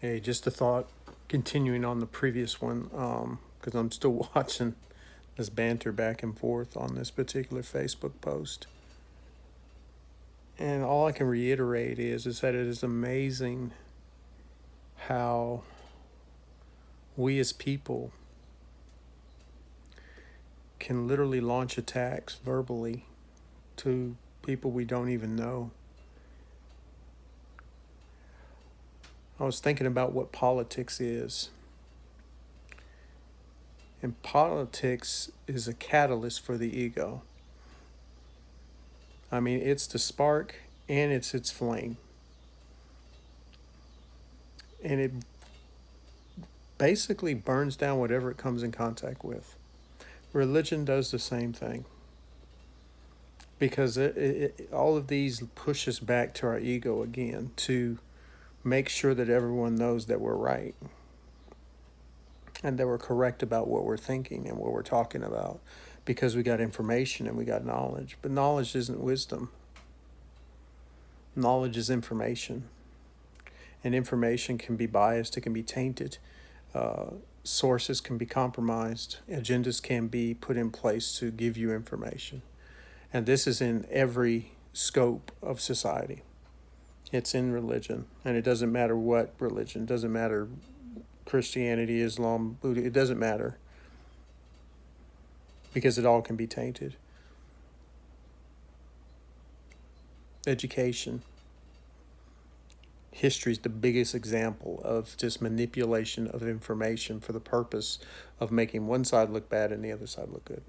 Hey, just a thought, continuing on the previous one, because I'm still watching this banter back and forth on this particular Facebook post. And all I can reiterate is that it is amazing how we as people can literally launch attacks verbally to people we don't even know. I was thinking about what politics is. And politics is a catalyst for the ego. I mean, it's the spark and it's its flame. And it basically burns down whatever it comes in contact with. Religion does the same thing because all of these push us back to our ego again to make sure that everyone knows that we're right and that we're correct about what we're thinking and what we're talking about because we got information and we got knowledge. But knowledge isn't wisdom, knowledge is information. And information can be biased, it can be tainted. Uh, Sources can be compromised, agendas can be put in place to give you information. And this is in every scope of society. It's in religion, and it doesn't matter what religion, it doesn't matter Christianity, Islam, Buddha, it doesn't matter because it all can be tainted. Education. History is the biggest example of just manipulation of information for the purpose of making one side look bad and the other side look good.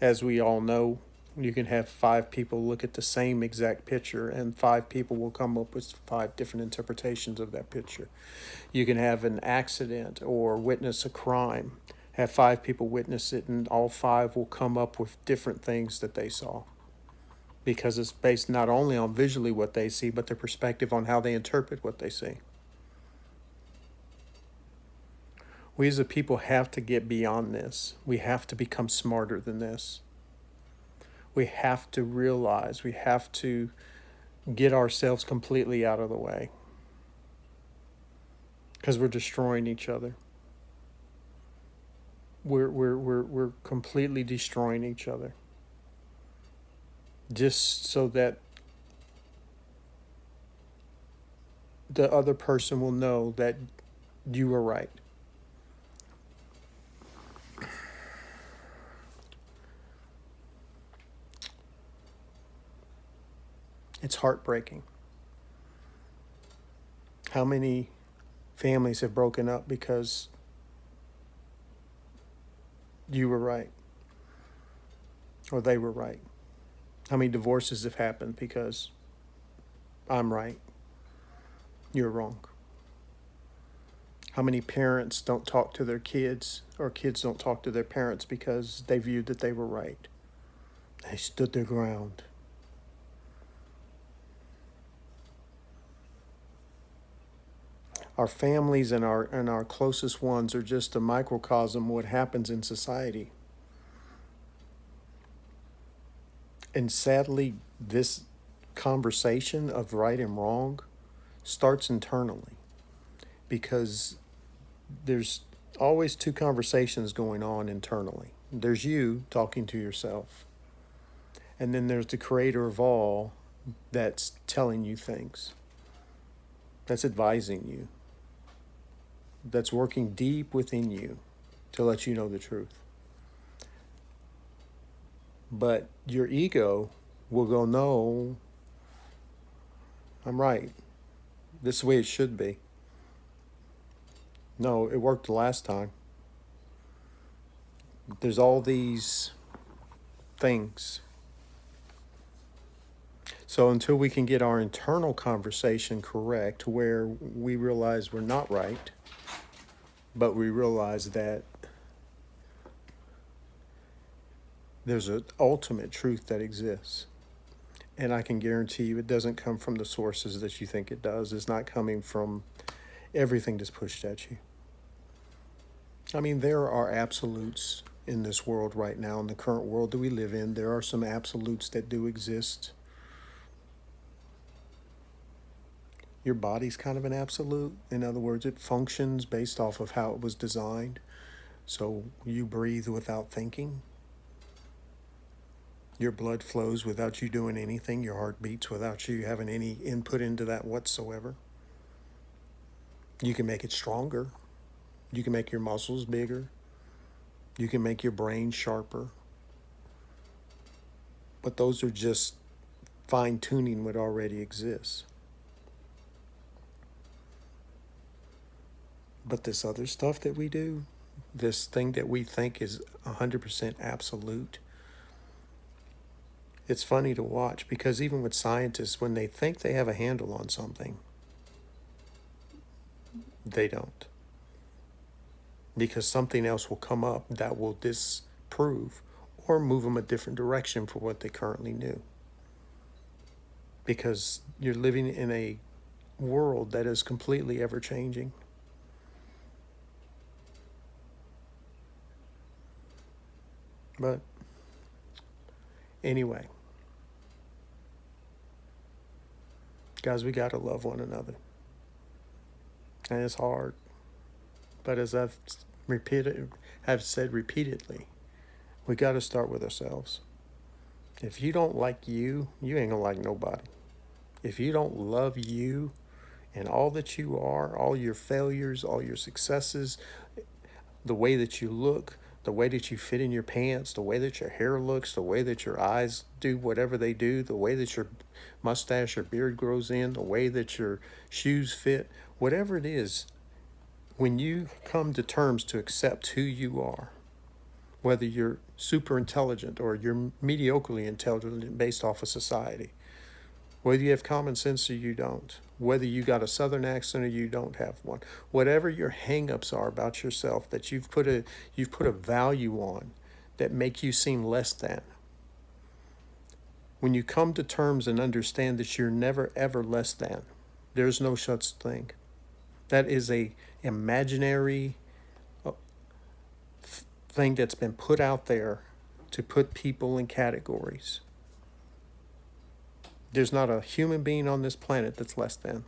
As we all know, you can have 5 people look at the same exact picture and 5 people will come up with 5 different interpretations of that picture. You can have an accident or witness a crime, have 5 people witness it, and all 5 will come up with different things that they saw because it's based not only on visually what they see, but their perspective on how they interpret what they see. We as a people have to get beyond this. We have to become smarter than this. We have to realize, we have to get ourselves completely out of the way because we're destroying each other. We're completely destroying each other just so that the other person will know that you were right. It's heartbreaking. How many families have broken up because you were right or they were right? How many divorces have happened because I'm right, you're wrong? How many parents don't talk to their kids or kids don't talk to their parents because they viewed that they were right? They stood their ground. Our families and our closest ones are just a microcosm of what happens in society. And sadly, this conversation of right and wrong starts internally because there's always 2 conversations going on internally. There's you talking to yourself, and then there's the creator of all that's telling you things, that's advising you, that's working deep within you to let you know the truth. But your ego will go, no, I'm right. This is the way it should be. No, it worked the last time. There's all these things. So until we can get our internal conversation correct, where we realize we're not right, but we realize that there's an ultimate truth that exists. And I can guarantee you it doesn't come from the sources that you think it does. It's not coming from everything that's pushed at you. I mean, there are absolutes in this world right now, in the current world that we live in. There are some absolutes that do exist. Your body's kind of an absolute. In other words, it functions based off of how it was designed. So you breathe without thinking. Your blood flows without you doing anything. Your heart beats without you having any input into that whatsoever. You can make it stronger. You can make your muscles bigger. You can make your brain sharper. But those are just fine tuning what already exists. But this other stuff that we do, this thing that we think is 100% absolute, it's funny to watch because even with scientists, when they think they have a handle on something, they don't. Because something else will come up that will disprove or move them a different direction for what they currently knew. Because you're living in a world that is completely ever changing. But anyway, guys, we got to love one another. And it's hard. But as have said repeatedly, we got to start with ourselves. If you don't like you, you ain't gonna like nobody. If you don't love you and all that you are, all your failures, all your successes, the way that you look, the way that you fit in your pants, the way that your hair looks, the way that your eyes do whatever they do, the way that your mustache or beard grows in, the way that your shoes fit, whatever it is, when you come to terms to accept who you are, whether you're super intelligent or you're mediocrely intelligent based off of society, whether you have common sense or you don't, whether you got a southern accent or you don't have one, whatever your hang-ups are about yourself that you've put a value on that make you seem less than. When you come to terms and understand that you're never ever less than, there's no such thing. That is a imaginary thing that's been put out there to put people in categories. There's not a human being on this planet that's less than.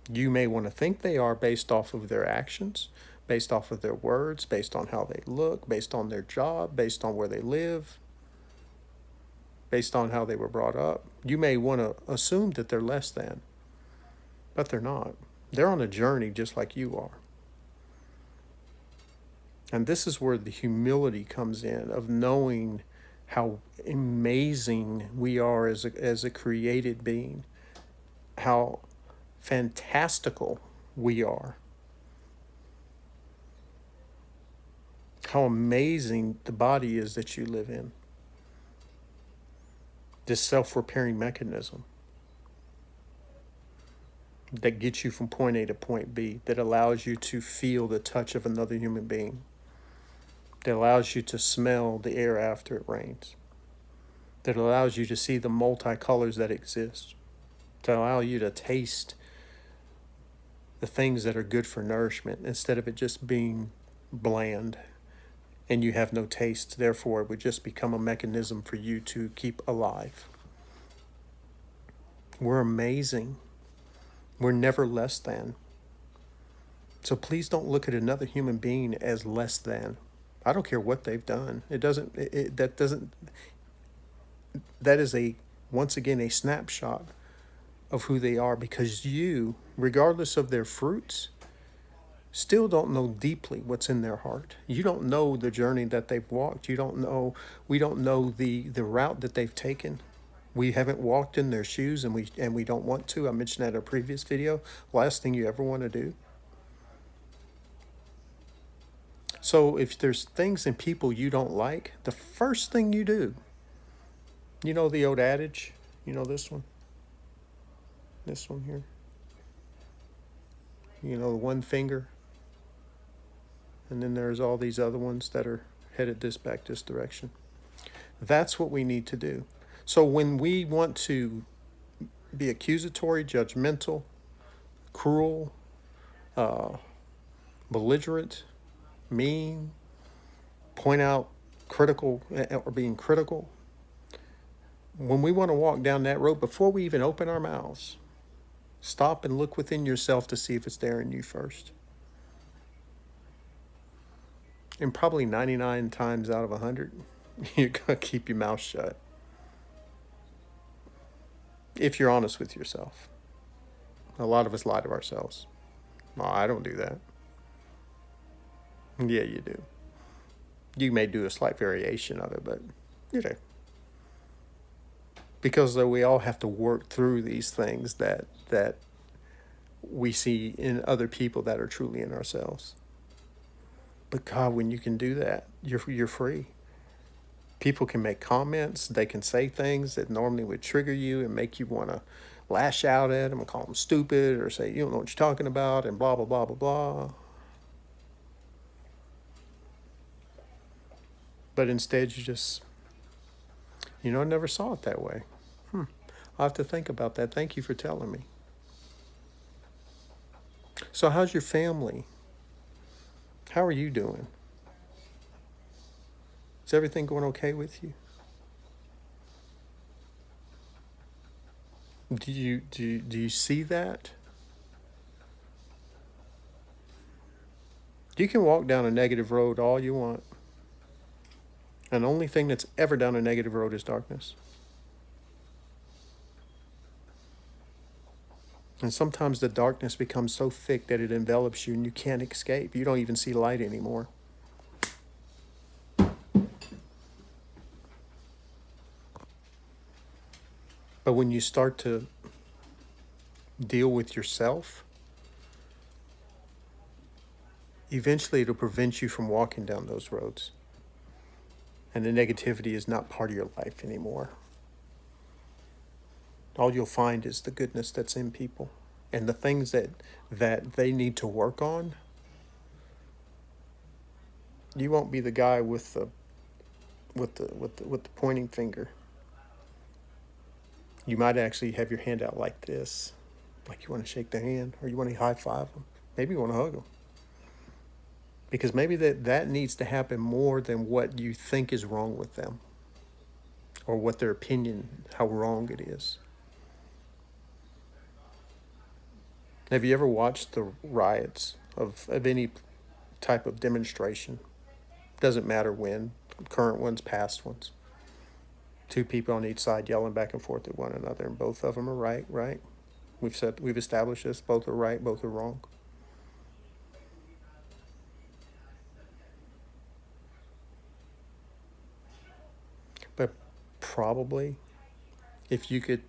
You may want to think they are based off of their actions, based off of their words, based on how they look, based on their job, based on where they live, based on how they were brought up. You may want to assume that they're less than, but they're not. They're on a journey just like you are. And this is where the humility comes in, of knowing how amazing we are as a created being, how fantastical we are, how amazing the body is that you live in, this self-repairing mechanism that gets you from point A to point B, that allows you to feel the touch of another human being, that allows you to smell the air after it rains, that allows you to see the multicolors that exist, to allow you to taste the things that are good for nourishment instead of it just being bland and you have no taste. Therefore, it would just become a mechanism for you to keep alive. We're amazing. We're never less than. So please don't look at another human being as less than. I don't care what they've done. That is once again, a snapshot of who they are, because you, regardless of their fruits, still don't know deeply what's in their heart. You don't know the journey that they've walked. We don't know the route that they've taken. We haven't walked in their shoes, and we don't want to. I mentioned that in a previous video. Last thing you ever want to do. So if there's things in people you don't like, the first thing you do, you know the old adage, you know this one here, you know, the one finger, and then there's all these other ones that are headed this direction. That's what we need to do. So when we want to be accusatory, judgmental, cruel, belligerent, mean, point out critical or being critical, when we want to walk down that road, before we even open our mouths, stop and look within yourself to see if it's there in you first. And probably 99 times out of 100, you're going to keep your mouth shut. If you're honest with yourself. A lot of us lie to ourselves. Well, I don't do that. Yeah, you do. You may do a slight variation of it, but you do. Because we all have to work through these things that we see in other people that are truly in ourselves. But God, when you can do that, you're free. People can make comments. They can say things that normally would trigger you and make you want to lash out at them and call them stupid or say, you don't know what you're talking about and blah, blah, blah, blah, blah. But instead you just, I never saw it that way. I'll have to think about that. Thank you for telling me. So how's your family? How are you doing? Is everything going okay with you? Do you see that? You can walk down a negative road all you want. And the only thing that's ever down a negative road is darkness. And sometimes the darkness becomes so thick that it envelops you and you can't escape. You don't even see light anymore. But when you start to deal with yourself, eventually it'll prevent you from walking down those roads. And the negativity is not part of your life anymore. All you'll find is the goodness that's in people and the things that they need to work on. You won't be the guy with the pointing finger. You might actually have your hand out like this, like you want to shake their hand, or you want to high five them. Maybe you want to hug them. Because maybe that needs to happen more than what you think is wrong with them, or what their opinion, how wrong it is. Have you ever watched the riots of any type of demonstration? Doesn't matter when, current ones, past ones. Two people on each side yelling back and forth at one another, and both of them are right? We've established this, both are right, both are wrong. But probably, if you could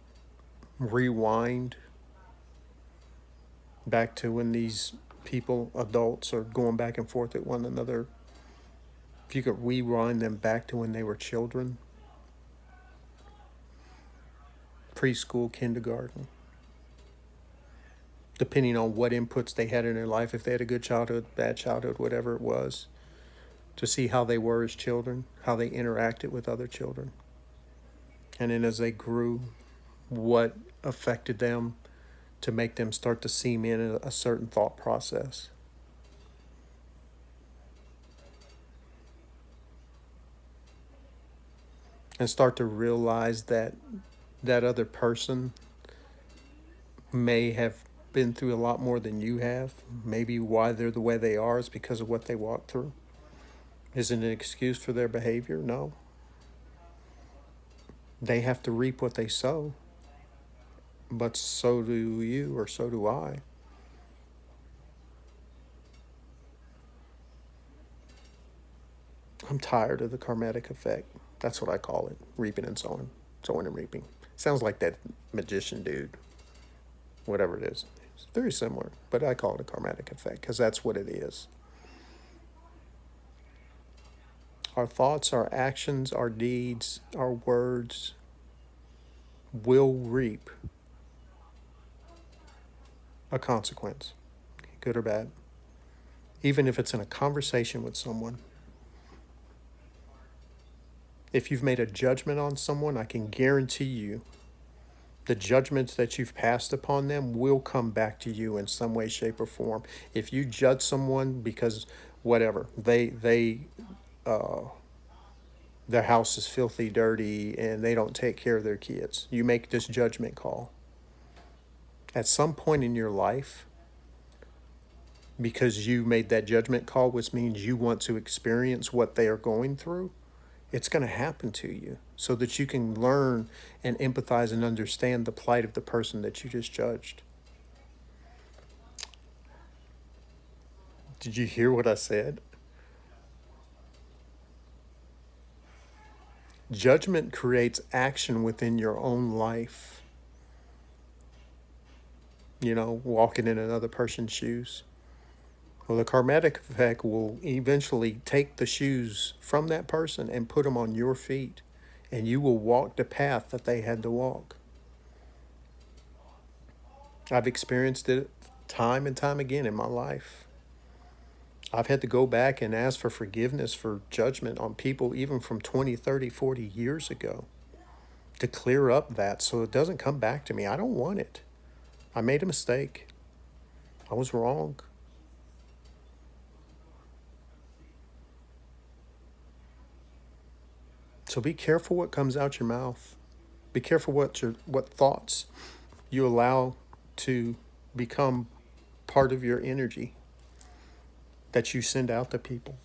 rewind back to when these people, adults, are going back and forth at one another, if you could rewind them back to when they were children, preschool, kindergarten, depending on what inputs they had in their life, if they had a good childhood, bad childhood, whatever it was, to see how they were as children, how they interacted with other children. And then as they grew, what affected them to make them start to seem in a certain thought process. And start to realize that that other person may have been through a lot more than you have. Maybe why they're the way they are is because of what they walked through. Is it an excuse for their behavior? No. They have to reap what they sow. But so do you, or so do I. I'm tired of the karmatic effect. That's what I call it. Reaping and sowing. Sowing and reaping. Sounds like that magician dude. Whatever it is. It's very similar. But I call it a karmatic effect because that's what it is. Our thoughts, our actions, our deeds, our words will reap a consequence, good or bad. Even if it's in a conversation with someone. If you've made a judgment on someone, I can guarantee you the judgments that you've passed upon them will come back to you in some way, shape, or form. If you judge someone because whatever, they their house is filthy dirty and they don't take care of their kids. You make this judgment call. At some point in your life, because you made that judgment call, which means you want to experience what they are going through, it's going to happen to you so that you can learn and empathize and understand the plight of the person that you just judged. Did you hear what I said? Judgment creates action within your own life. You know, walking in another person's shoes. Well, the karmatic effect will eventually take the shoes from that person and put them on your feet, and you will walk the path that they had to walk. I've experienced it time and time again in my life. I've had to go back and ask for forgiveness for judgment on people even from 20, 30, 40 years ago to clear up that so it doesn't come back to me. I don't want it. I made a mistake. I was wrong. So be careful what comes out your mouth. Be careful what thoughts you allow to become part of your energy that you send out to people.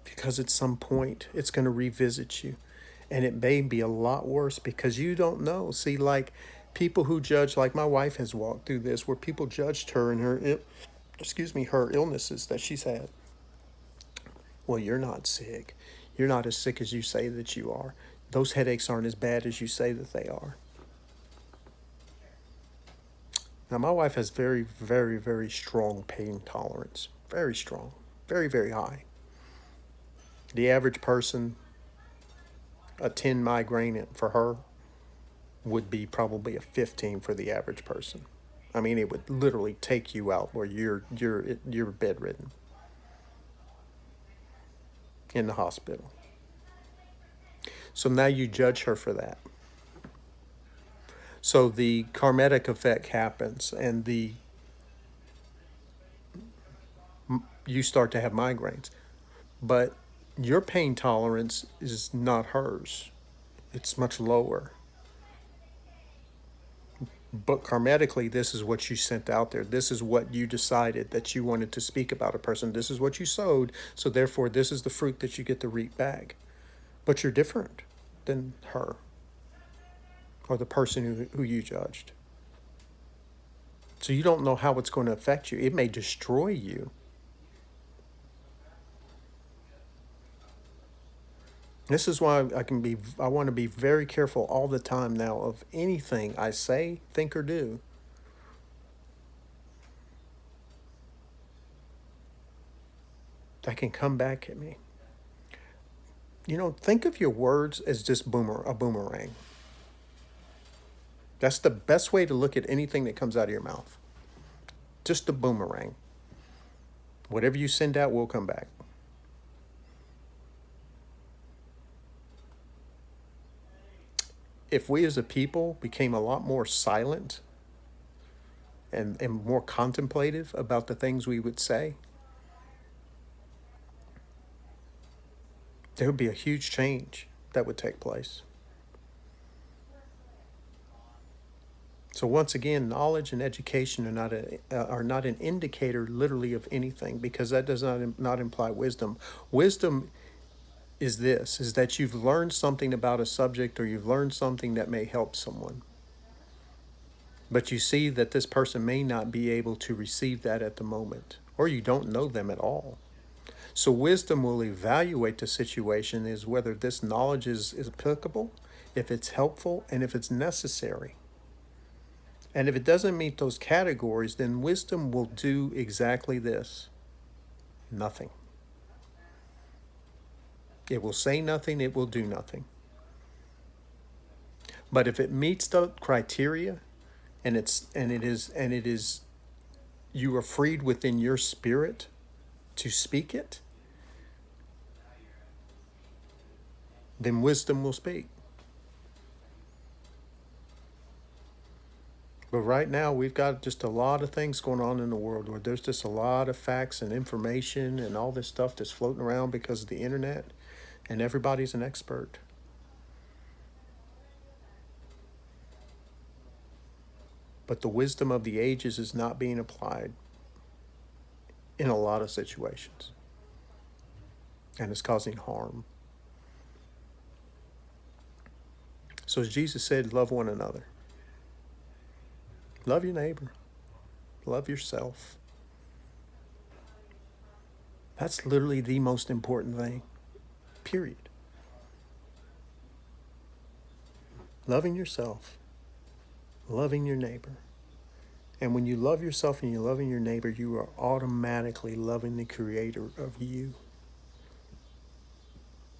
Because at some point it's going to revisit you, and it may be a lot worse because you don't know. See, like people who judge, like my wife has walked through this, where people judged her and her illnesses that she's had. Well, you're not sick. You're not as sick as you say that you are. Those headaches aren't as bad as you say that they are. Now, my wife has very, very, very strong pain tolerance. Very strong. Very, very high. The average person, a 10 migraine for her would be probably a 15 for the average person. I mean, it would literally take you out where you're bedridden in the hospital. So now you judge her for that. So the karmatic effect happens, and you start to have migraines. But your pain tolerance is not hers. It's much lower. But karmatically, this is what you sent out there. This is what you decided that you wanted to speak about a person. This is what you sowed. So therefore, this is the fruit that you get to reap back. But you're different than her or the person who you judged. So you don't know how it's going to affect you. It may destroy you. This is why I want to be very careful all the time now of anything I say, think, or do. That can come back at me. You know, think of your words as just a boomerang. That's the best way to look at anything that comes out of your mouth. Just a boomerang. Whatever you send out will come back. If we as a people became a lot more silent and more contemplative about the things we would say, there would be a huge change that would take place. So once again, knowledge and education are not an indicator literally of anything, because that does not imply wisdom. Wisdom is that you've learned something about a subject, or you've learned something that may help someone. But you see that this person may not be able to receive that at the moment, or you don't know them at all. So wisdom will evaluate the situation as whether this knowledge is applicable, if it's helpful, and if it's necessary. And if it doesn't meet those categories, then wisdom will do exactly this: nothing. It will say nothing, it will do nothing. But if it meets the criteria, and it is you are freed within your spirit to speak it, then wisdom will speak. But right now, we've got just a lot of things going on in the world where there's just a lot of facts and information and all this stuff that's floating around because of the internet, and everybody's an expert. But the wisdom of the ages is not being applied in a lot of situations, and it's causing harm. So, as Jesus said, love one another, love your neighbor, love yourself. That's literally the most important thing, period. Loving yourself, loving your neighbor. And when you love yourself and you're loving your neighbor, you are automatically loving the creator of you,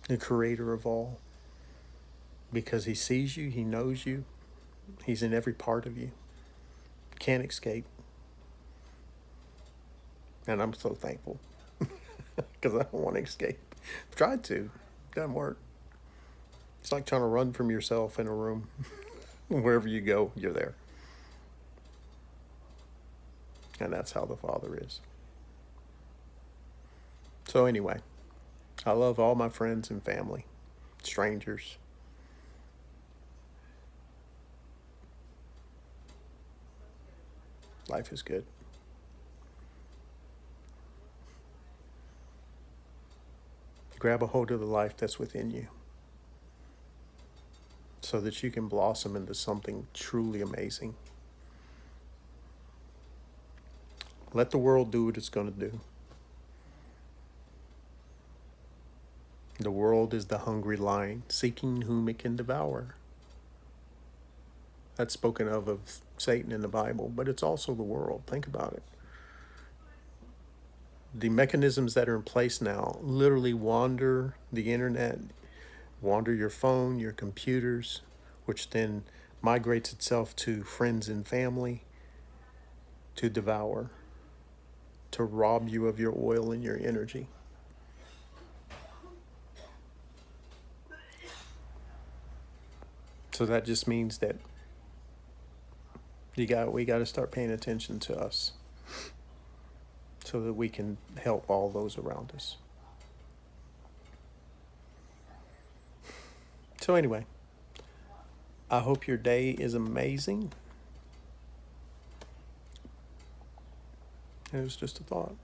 the creator of all. Because he sees you, he knows you, he's in every part of you. Can't escape. And I'm so thankful because I don't want to escape. I've tried to, doesn't work. It's like trying to run from yourself in a room. Wherever you go, you're there. And that's how the Father is. So, anyway, I love all my friends and family, strangers. Life is good. Grab a hold of the life that's within you so that you can blossom into something truly amazing. Let the world do what it's going to do. The world is the hungry lion, seeking whom it can devour. That's spoken of Satan in the Bible, but it's also the world. Think about it. The mechanisms that are in place now literally wander the internet, wander your phone, your computers, which then migrates itself to friends and family to devour, to rob you of your oil and your energy. So that just means that we got to start paying attention to us so that we can help all those around us. So anyway, I hope your day is amazing. It was just a thought.